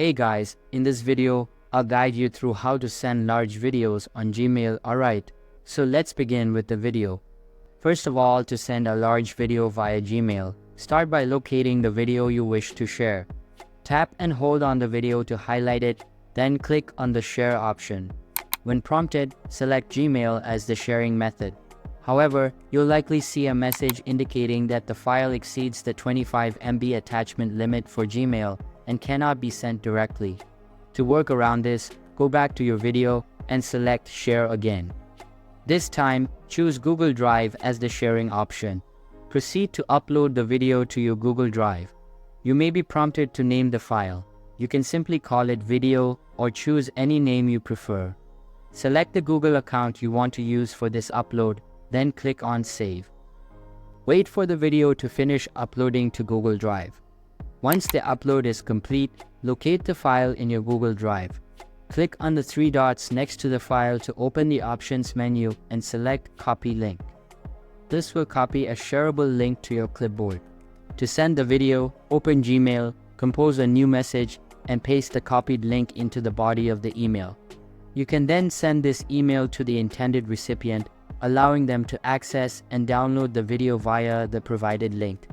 Hey guys, in this video, I'll guide you through how to send large videos on Gmail. Alright, so let's begin with the video. First of all, to send a large video via Gmail, start by locating the video you wish to share. Tap and hold on the video to highlight it, then click on the share option. When prompted, select Gmail as the sharing method. However, you'll likely see a message indicating that the file exceeds the 25 MB attachment limit for Gmail and cannot be sent directly. To work around this, go back to your video and select Share again. This time, choose Google Drive as the sharing option. Proceed to upload the video to your Google Drive. You may be prompted to name the file. You can simply call it video or choose any name you prefer. Select the Google account you want to use for this upload, then click on Save. Wait for the video to finish uploading to Google Drive. Once the upload is complete, locate the file in your Google Drive. Click on the three dots next to the file to open the Options menu and select Copy Link. This will copy a shareable link to your clipboard. To send the video, open Gmail, compose a new message, and paste the copied link into the body of the email. You can then send this email to the intended recipient, allowing them to access and download the video via the provided link.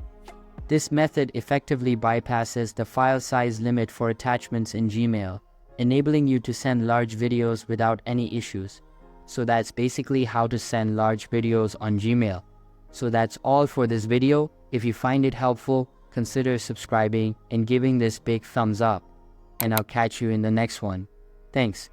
This method effectively bypasses the file size limit for attachments in Gmail, enabling you to send large videos without any issues. So that's basically how to send large videos on Gmail. So that's all for this video. If you find it helpful, consider subscribing and giving this big thumbs up. And I'll catch you in the next one. Thanks.